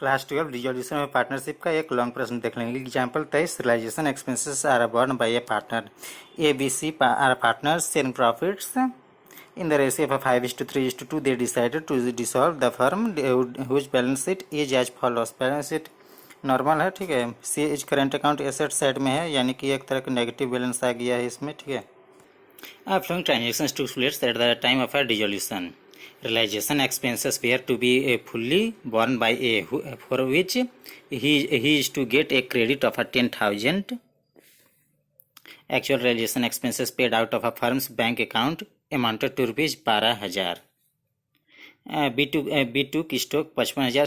Class 12 resolution of partnership का एक long प्रश्न देख लेंगे। Example 23 realisation expenses are borne by a partner A B C are partners sharing profits in the ratio of 5:3:2 they decided to dissolve the firm whose balance sheet is as follows। Balance sheet normal है, ठीक है। C is current account asset side में है, यानी कि एक तरह का नेगेटिव बैलेंस आ गया है इसमें, ठीक है। Following transactions took place at the time of a dissolution. Realization expenses were to be fully borne by A, for which he is to get a credit of 10,000. Actual realization expenses paid out of a firm's bank account amounted to rupees 12,000. B took stock 55,000,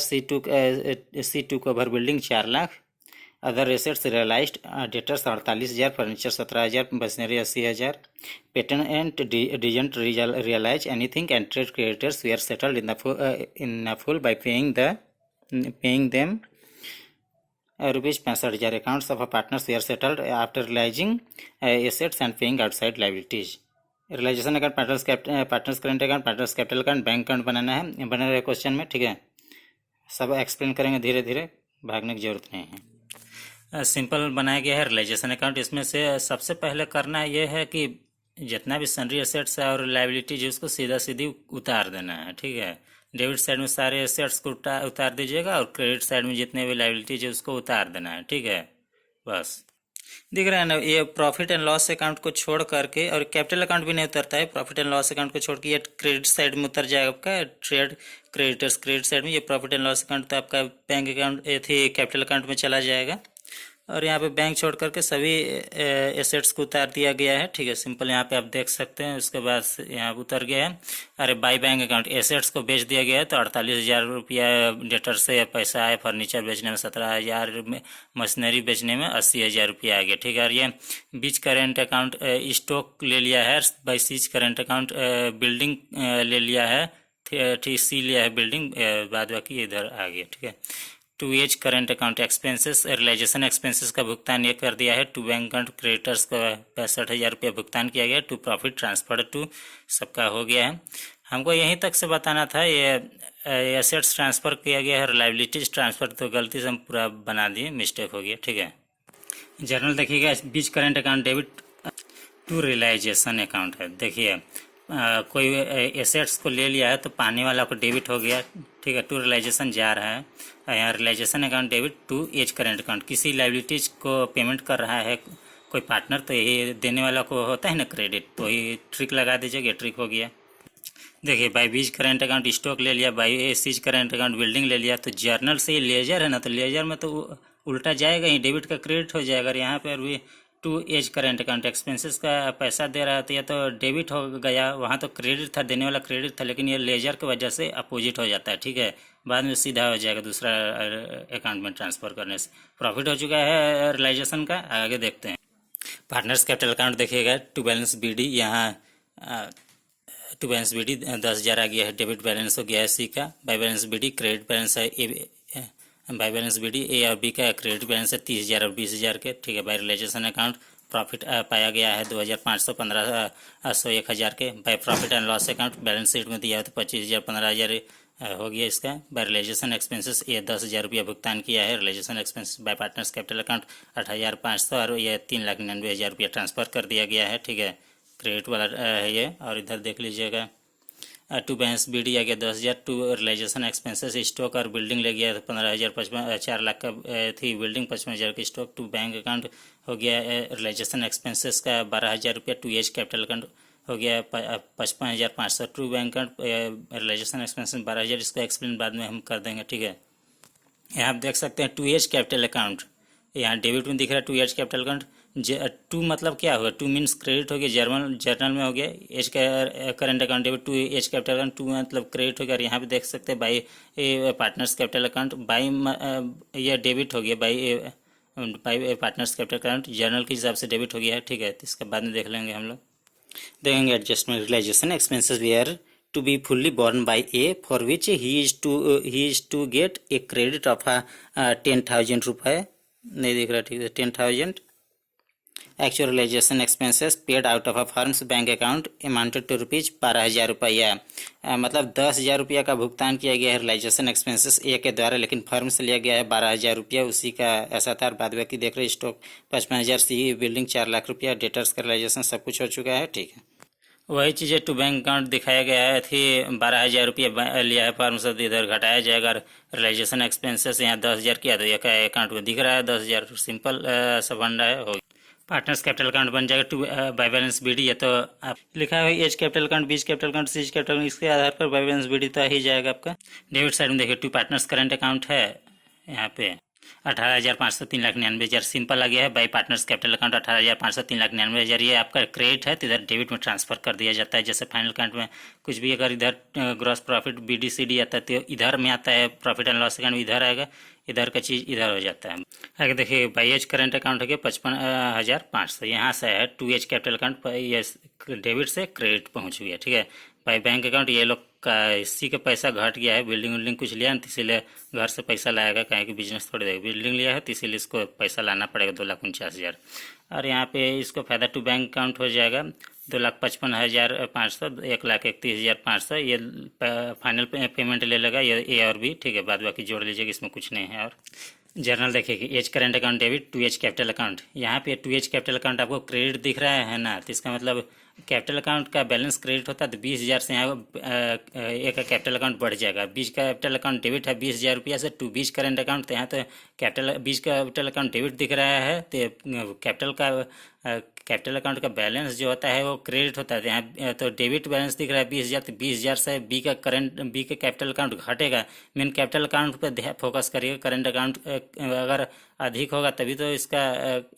C took over building 4 lakh. Other assets realised debtors 48,000, furniture 17,000, machinery 80,000. Patent and didn't realise anything and trade creditors we are settled in full by paying them rupees 65,000. Accounts of partners we are settled after realising assets and paying outside liabilities. Realisation account, partners current account, partners capital account, bank account बनाना है, बने रहे question में, ठीक है। सब explain करेंगे धीरे धीरे, भागने की जरूरत नहीं है। सिंपल बनाया गया है रियलाइजेशन अकाउंट। इसमें से सबसे पहले करना ये है कि जितना भी सन्ड्री एसेट्स है और लाइबिलिटीज उसको सीधा सीधी उतार देना है, ठीक है। डेबिट साइड में सारे एसेट्स को उतार दीजिएगा और क्रेडिट साइड में जितने भी लाइबिलिटीज है उसको उतार देना है, ठीक है। बस दिख रहा है ना, ये प्रॉफिट एंड लॉस अकाउंट को छोड़ करके, और कैपिटल अकाउंट भी नहीं उतरता है, प्रॉफिट एंड लॉस अकाउंट को छोड़ के ये क्रेडिट साइड में उतर जाएगा आपका ट्रेड क्रेडिटर्स क्रेडिट साइड में। ये प्रॉफिट एंड लॉस अकाउंट तो आपका बैंक अकाउंट थी कैपिटल अकाउंट में चला जाएगा, और यहाँ पे बैंक छोड़ करके सभी एसेट्स को उतार दिया गया है, ठीक है। सिंपल यहाँ पे आप देख सकते हैं। उसके बाद यहाँ उतर गया है। अरे बाई बैंक अकाउंट एसेट्स को बेच दिया गया है, तो 48,000 रुपया डेटर से पैसा आया, फर्नीचर बेचने में 17,000, मशीनरी बेचने में 80,000 रुपया आ गया, ठीक है। और ये बीच करेंट अकाउंट स्टॉक ले लिया है, by C's current account building ले लिया है, ठीक, सी लिया है बिल्डिंग, बाद बाकी इधर आ गया, ठीक है। To A's current account expenses realisation expenses का भुगतान ये कर दिया है। टू बैंक अकाउंट क्रेडिटर्स का 65,000 रुपया भुगतान किया गया। टू प्रॉफिट ट्रांसफर टू सबका हो गया है। हमको यहीं तक से बताना था, ये एसेट्स ट्रांसफ़र किया गया है, लाइबिलिटीज ट्रांसफ़र तो गलती से हम पूरा बना दिए, मिस्टेक हो गया, ठीक है। जर्नल देखिएगा, B's current account debit to realisation account है। देखिए कोई एसेट्स को ले लिया है तो पानी वाला को डेबिट हो गया, ठीक है। टू रियलाइजेशन जा रहा है, यहाँ realisation account debit to A's current account. किसी लाइबिलिटीज को पेमेंट कर रहा है कोई पार्टनर, तो यही देने वाला को होता है ना क्रेडिट, तो ये ट्रिक लगा दीजिएगा, ट्रिक हो गया। देखिए बाई बीज करेंट अकाउंट स्टॉक ले लिया, by C's current account building ले लिया, तो जर्नल से ये लेजर है ना, तो लेजर में तो उल्टा जाएगा ही, डेबिट का क्रेडिट हो जाएगा। यहाँ पर भी to A's current account expenses का पैसा दे रहा है, तो यह तो डेबिट हो गया, वहाँ तो क्रेडिट था, देने वाला क्रेडिट था, लेकिन ये लेजर की वजह से अपोजिट हो जाता है, ठीक है। बाद में सीधा हो जाएगा दूसरा अकाउंट में ट्रांसफ़र करने से। प्रॉफिट हो चुका है रियलाइजेशन का, आगे देखते हैं। पार्टनर्स कैपिटल अकाउंट देखिएगा, टू बैलेंस बी डी, यहाँ टू बैलेंस बी डी 10,000 आ गया है, डेबिट बैलेंस हो गया है सी का। By balance b d credit balance है A, by balance b d A और बी का क्रेडिट बैलेंस है 30,000 और 20,000 के, ठीक है। बाई रियलाइजेशन अकाउंट प्रॉफिट पाया गया है 2,500, 1,500, 1,000 के। By profit and loss account balance sheet में दिया है तो 25,000, 15,000 हो गया इसका। बाई रियलाइजेशन एक्सपेंसेस ये 10,000 रुपया भुगतान किया है realisation expenses. By partners capital account 8,500 और ये 3,99,000 रुपया ट्रांसफ़र कर दिया गया है, ठीक है। क्रेडिट वाला है ये। और इधर देख लीजिएगा, टू बैलेंस बी डी आ गया 10,000। टू रियलाइजेशन एक्सपेंसेस स्टॉक और बिल्डिंग ले गया 15,000, 4 लाख का थी बिल्डिंग, 55,000 की स्टॉक। टू बैंक अकाउंट हो गया रियलाइजेशन एक्सपेंसेस का 12,000 रुपया। टू एज कैपिटल अकाउंट हो गया 55,500। To bank account realisation expenses 12,000, इसको एक्सप्लेन बाद में हम कर देंगे, ठीक है। यहाँ आप देख सकते हैं टू एज कैपिटल अकाउंट, यहाँ डेबिट में दिख रहा है to A's capital account. To मतलब क्या होगा, टू मीन्स क्रेडिट हो गया, जर्नल में हो गया। A's current account debit to A's capital account, to मतलब क्रेडिट हो गया। और यहाँ पे देख सकते हैं by partners capital account, by ये डेबिट हो गया, by partners capital account journal के हिसाब से डेबिट हो गया है, ठीक है। तो इसके बाद में देख लेंगे हम लोग, देखेंगे adjustment realisation expenses were to be fully borne by A, for which he is to get a credit of 10,000 रुपये, नहीं दिख रहा, ठीक है, 10,000 actual realisation expenses paid out of a firm's bank account amounted to ₹12,000 मतलब 10,000 रुपया का भुगतान किया गया है रियलाइजेशन एक्सपेंसेस ए के द्वारा, लेकिन फर्म से लिया गया है 12,000 रुपया, उसी का ऐसा था। बाद बाकी देख रहे स्टॉक 55,000, सी बिल्डिंग 4 लाख रुपया, डेटर्स का रियलाइजेशन सब कुछ हो चुका है। ठीक है, वही चीज़ें टू बैंक अकाउंट दिखाया गया है थी 12,000 रुपया लिया है फर्म से, इधर घटाया जाएगा। रियलाइजेशन एक्सपेंसेस यहाँ 10,000 किया तो एक अकाउंट में दिख रहा है 10,000, सिंपल सा फंडा है, हो। पार्टनर्स कैपिटल अकाउंट बन जाएगा टू बाय बैलेंस बीडी, या तो आप लिखा है A's capital account, B's capital account, C's capital account, इसके आधार पर बाय बैलेंस बीडी तो ही जाएगा आपका। डेबिट साइड में देखिए टू पार्टनर्स करंट अकाउंट है, यहाँ पे 18,500 3,99,000 सिंपल आ गया है। बाई पार्टनर्स कैपिटल अकाउंट 18,500 3,99,000 ये आपका क्रेडिट है, तो इधर डेबिट में ट्रांसफर कर दिया जाता है। जैसे फाइनल अकाउंट में कुछ भी अगर इधर ग्रॉस प्रॉफिट BDCD आता है तो इधर में आता है, प्रॉफिट एंड लॉस अकाउंट इधर आएगा, इधर का चीज़ इधर हो जाता है। आगे देखिए बाई एज करंट अकाउंट हो गया 55,500, यहाँ से है टू एज कैपिटल अकाउंट, ये डेबिट से क्रेडिट पहुँच गया। ठीक है, बाई बैंक अकाउंट ये लोग का इसी का पैसा घट गया है, बिल्डिंग विल्डिंग कुछ लिया तो इसीलिए घर से पैसा लाएगा, कहीं कि बिजनेस थोड़ी देगा, बिल्डिंग लिया है तो इसीलिए इसको पैसा लाना पड़ेगा 2,49,000। और यहाँ पे इसको फायदा टू बैंक अकाउंट हो जाएगा 2,55,500, 1,31,500, ये फाइनल पेमेंट ले लेगा ये ए और बी। ठीक है, बाद बाकी जोड़ लीजिएगा, इसमें कुछ नहीं है। और जर्नल देखिए A's current account debit to A's capital account, यहाँ पे टू एज कैपिटल अकाउंट आपको क्रेडिट दिख रहा है ना, तो इसका मतलब कैपिटल अकाउंट का बैलेंस क्रेडिट होता है तो 20,000 से यहाँ एक का कैपिटल अकाउंट बढ़ जाएगा। बीच कैपिटल अकाउंट डेबिट है 20,000 रुपया से टू बीच करंट अकाउंट, तो यहाँ तो बीच कैपिटल अकाउंट डेबिट दिख रहा है, तो कैपिटल अकाउंट का बैलेंस जो होता है वो क्रेडिट होता है। यहाँ तो डेबिट बैलेंस दिख रहा है 20,000, तो 20,000 से बी का कैपिटल अकाउंट घटेगा। मेन कैपिटल अकाउंट पर फोकस करिएगा, करंट अकाउंट अगर अधिक होगा तभी तो इसका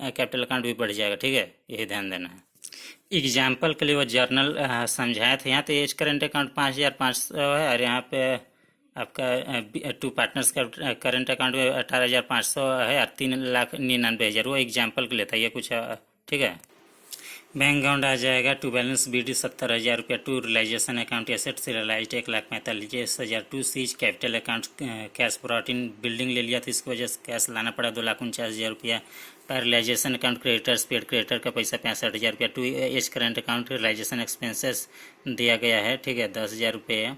कैपिटल अकाउंट भी बढ़ जाएगा। ठीक है, यही ध्यान देना है। एग्जाम्पल के लिए वो जर्नल समझाया था। यहाँ तो एज करंट अकाउंट 5,500 है, और यहाँ पे आपका टू पार्टनर्स का करंट अकाउंट में 18,500 है और 3,99,000, वो एग्जाम्पल के लिए था, ये कुछ ठीक है। बैंक अकाउंट आ जाएगा टू बैलेंस BD 70,000 रुपया, टू रियलाइजेशन अकाउंट एसेट से realise 1,45,000, to C's capital account cash brought in, building ले लिया तो इसकी वजह से कैश लाना पड़ा 2,49,000 रुपया। Realisation account creditors paid, creditor का पैसा 65,000 रुपया। To as current account realisation expenses दिया गया है, ठीक है, 10,000 रुपये।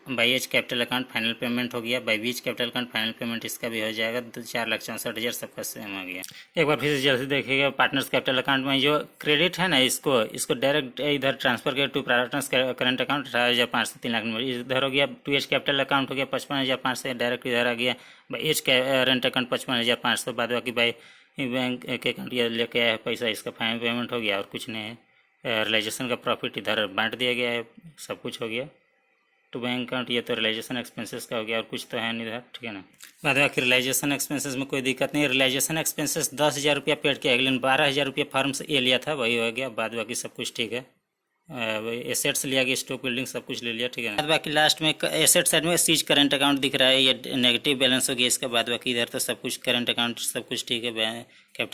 By as capital account final payment हो गया, बाई बीच कैपिटल अकाउंट फाइनल पेमेंट इसका भी हो जाएगा, 4,64,000 सबका सेम हो गया। एक बार फिर से जल्दी देखिएगा, पार्टनर्स कैपिटल अकाउंट में जो क्रेडिट है ना, इसको डायरेक्ट इधर ट्रांसफर किया टू पार्टनर्स करंट अकाउंट 18,500 3,00,000 इधर हो गया। टू एच कैपिटल अकाउंट हो गया 55,500 डायरेक्ट इधर आ गया। बाई एच करंट अकाउंट 55,500, बाद बाकी बाई बैंक के अकाउंट ये लेके आया है पैसा, इसका फाइनल पेमेंट हो गया और कुछ नहीं है। रियलाइजेशन का प्रॉफिट इधर बांट दिया गया है, सब कुछ हो गया। टू बैंक अकाउंट ये तो रियलाइजेशन एक्सपेंसेस का हो गया और कुछ तो है नहीं इधर, ठीक है ना। बाद बाकी रियलाइजेशन एक्सपेंसेस में कोई दिक्कत नहीं है। रियलाइजेशन एक्सपेंसेस 10,000 रुपया पेड किया, लेकिन 12,000 रुपया फर्म से ये लिया था, वही हो गया। बाद बाकी सब कुछ ठीक है, एसेट्स लिया गया, स्टॉक बिल्डिंग सब कुछ ले लिया, ठीक है। बाद बाकी लास्ट में एसेट साइड में सीज करंट अकाउंट दिख रहा है, ये नेगेटिव बैलेंस हो गया इसका। बाद बाकी इधर तो सब कुछ करंट अकाउंट सब कुछ ठीक है।